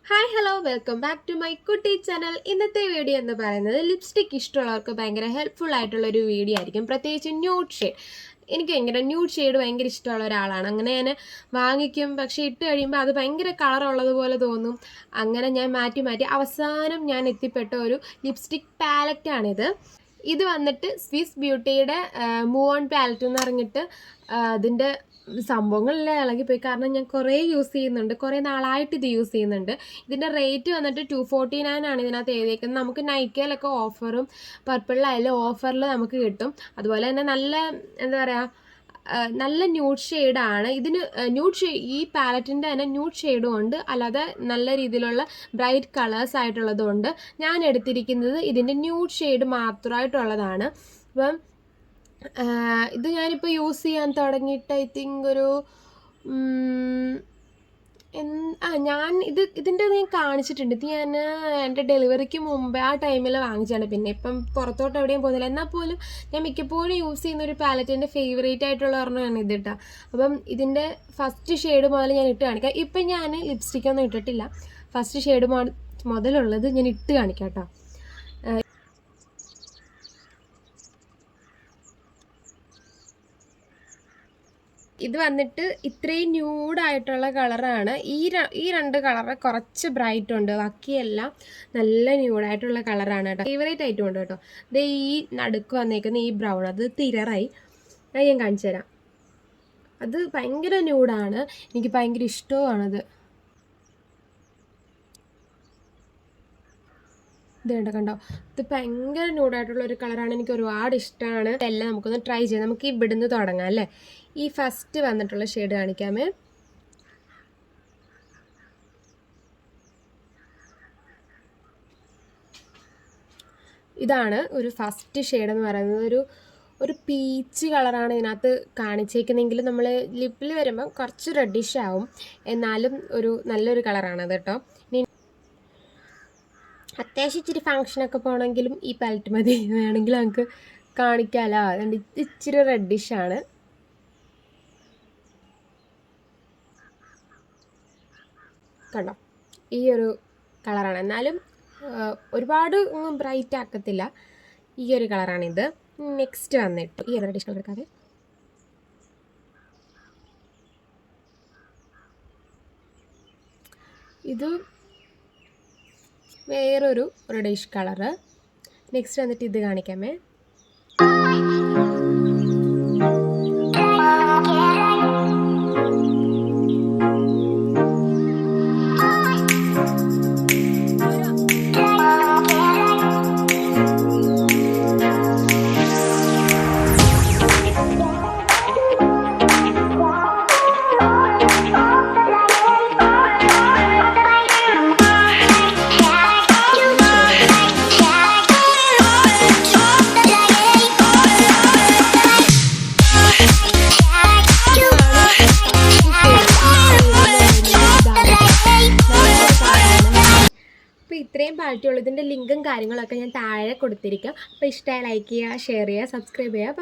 Hi hello welcome back to my കുട്ടി channel. ഇന്നത്തെ video എന്ന് പറയുന്നത് ലിപ്സ്റ്റിക് ഇഷ്ടമുള്ളവർക്ക് ഭയങ്കര ഹെൽപ്ഫുൾ ആയിട്ടുള്ളൊരു വീഡിയോ ആയിരിക്കും. പ്രത്യേകിച്ച് ന്യൂഡ് ഷെയ്ഡ്. എനിക്ക് ഭയങ്കര ന്യൂഡ് ഷെയ്ഡ് ഭയങ്കര ഇഷ്ടമുള്ള ഒരാളാണ്. അങ്ങനെ ഞാൻ വാങ്ങിക്കും, പക്ഷേ ഇട്ട് കഴിയുമ്പോൾ അത് ഭയങ്കര കളറുള്ളതുപോലെ തോന്നും. അങ്ങനെ ഞാൻ മാറ്റി മാറ്റി അവസാനം ഞാൻ എത്തിപ്പെട്ട ഒരു ലിപ്സ്റ്റിക് പാലറ്റാണിത്. ഇത് വന്നിട്ട് സ്വിസ് ബ്യൂട്ടിയുടെ മൂവ് ഓൺ പാലറ്റ് എന്ന് പറഞ്ഞിട്ട് അതിൻ്റെ സംഭവങ്ങളെല്ലാം ഇളകിപ്പോയി. കാരണം ഞാൻ കുറേ യൂസ് ചെയ്യുന്നുണ്ട്, കുറേ നാളായിട്ട് ഇത് യൂസ് ചെയ്യുന്നുണ്ട്. ഇതിൻ്റെ റേറ്റ് വന്നിട്ട് 249 ആണ് ഇതിനകത്ത് എഴുതിയേക്കുന്നത്. നമുക്ക് നൈക്കയിലൊക്കെ ഓഫറും പർപ്പിളിലായാലും ഓഫറിൽ നമുക്ക് കിട്ടും. അതുപോലെ തന്നെ നല്ല എന്താ പറയുക, നല്ല ന്യൂഡ് ഷെയ്ഡാണ് ഇതിന്. ഈ പാലറ്റിൻ്റെ തന്നെ ന്യൂഡ് ഷെയ്ഡും ഉണ്ട്, അല്ലാതെ നല്ല രീതിയിലുള്ള ബ്രൈറ്റ് കളേഴ്സ് ആയിട്ടുള്ളതും ഉണ്ട്. ഞാൻ എടുത്തിരിക്കുന്നത് ഇതിൻ്റെ ന്യൂഡ് ഷെയ്ഡ് മാത്രമായിട്ടുള്ളതാണ്. അപ്പം ഇത് ഞാനിപ്പോൾ യൂസ് ചെയ്യാൻ തുടങ്ങിയിട്ട് ഐ തിങ്ക് ഒരു ഞാൻ ഇതിൻ്റെ ഞാൻ കാണിച്ചിട്ടുണ്ട്. ഇത് ഞാൻ എൻ്റെ ഡെലിവറിക്ക് മുമ്പേ ആ ടൈമിൽ വാങ്ങിച്ചാണ്. പിന്നെ ഇപ്പം പുറത്തോട്ട് എവിടെയും പോകുന്നില്ല. എന്നാൽ പോലും ഞാൻ മിക്കപ്പോഴും യൂസ് ചെയ്യുന്ന ഒരു പാലറ്റ്, എൻ്റെ ഫേവറേറ്റ് ആയിട്ടുള്ള ഒരെണ്ണമാണ് ഇത് കേട്ടോ. അപ്പം ഇതിൻ്റെ ഫസ്റ്റ് ഷെയ്ഡ് മുതൽ ഞാൻ ഇട്ട് കാണിക്കാം. ഇപ്പം ഞാൻ ലിപ്സ്റ്റിക്കൊന്നും ഇട്ടിട്ടില്ല. ഫസ്റ്റ് ഷെയ്ഡ് മുതലുള്ളത് ഞാൻ ഇട്ട് കാണിക്കാം കേട്ടോ. ഇത് വന്നിട്ട് ഇത്രയും ന്യൂഡായിട്ടുള്ള കളറാണ്. ഈ രണ്ട് കളറ് കുറച്ച് ബ്രൈറ്റ് ഉണ്ട്, ബാക്കിയെല്ലാം നല്ല ന്യൂഡായിട്ടുള്ള കളറാണ് കേട്ടോ. ഫേവറേറ്റ് ആയിട്ടും ഉണ്ട് കേട്ടോ. ഇത് ഈ നടുക്ക് വന്നേക്കുന്ന ഈ ബ്രൗൺ, അത് തിരറായി. അത് ഞാൻ കാണിച്ചു തരാം. അത് ഭയങ്കര ന്യൂഡാണ്, എനിക്ക് ഭയങ്കര ഇഷ്ടവുമാണത്. ഇത് കണ്ടോ, ഇത് ഭയങ്കര ന്യൂഡായിട്ടുള്ള ഒരു കളറാണ്, എനിക്ക് ഒരുപാട് ഇഷ്ടമാണ്. എല്ലാം നമുക്കൊന്ന് ട്രൈ ചെയ്യാം. നമുക്ക് ഇവിടുന്ന് തുടങ്ങാം അല്ലേ. ഈ ഫസ്റ്റ് വന്നിട്ടുള്ള ഷെയ്ഡ് കാണിക്കാമേ. ഇതാണ് ഒരു ഫസ്റ്റ് ഷെയ്ഡ് എന്ന് പറയുന്നത്. ഒരു പീച്ച് കളറാണ് ഇതിനകത്ത് കാണിച്ചേക്കുന്നെങ്കിൽ നമ്മൾ ലിപ്പിൽ വരുമ്പോൾ കുറച്ച് റെഡിഷ് ആവും, എന്നാലും നല്ലൊരു കളറാണത് കേട്ടോ. അത്യാവശ്യം ഇച്ചിരി ഫങ്ഷനൊക്കെ പോകണമെങ്കിലും ഈ പാലറ്റ് മതി. വേണമെങ്കിൽ നമുക്ക് കാണിക്കാമല്ലോ. അതുകൊണ്ട് ഇത് ഇച്ചിരി റെഡിഷാണ്. കണ്ടോ, ഈ ഒരു കളറാണ്. എന്നാലും ഒരുപാട് ബ്രൈറ്റ് ആക്കത്തില്ല. ഈ ഒരു കളറാണിത്. നെക്സ്റ്റ് വന്നിട്ട് ഈ ഒരു റെഡിഷ് കളർ എടുക്കാതെ ഇത് വേറൊരു റെഡിഷ് കളറ്. നെക്സ്റ്റ് വന്നിട്ട് ഇത് കാണിക്കാമേ. ഇത്രയും പാലറ്റുള്ളതിൻ്റെ ലിങ്കും കാര്യങ്ങളൊക്കെ ഞാൻ താഴെ കൊടുത്തിരിക്കാം. അപ്പോൾ ഇഷ്ടമായി ലൈക്ക് ചെയ്യുക, ഷെയർ ചെയ്യുക, സബ്സ്ക്രൈബ് ചെയ്യുക.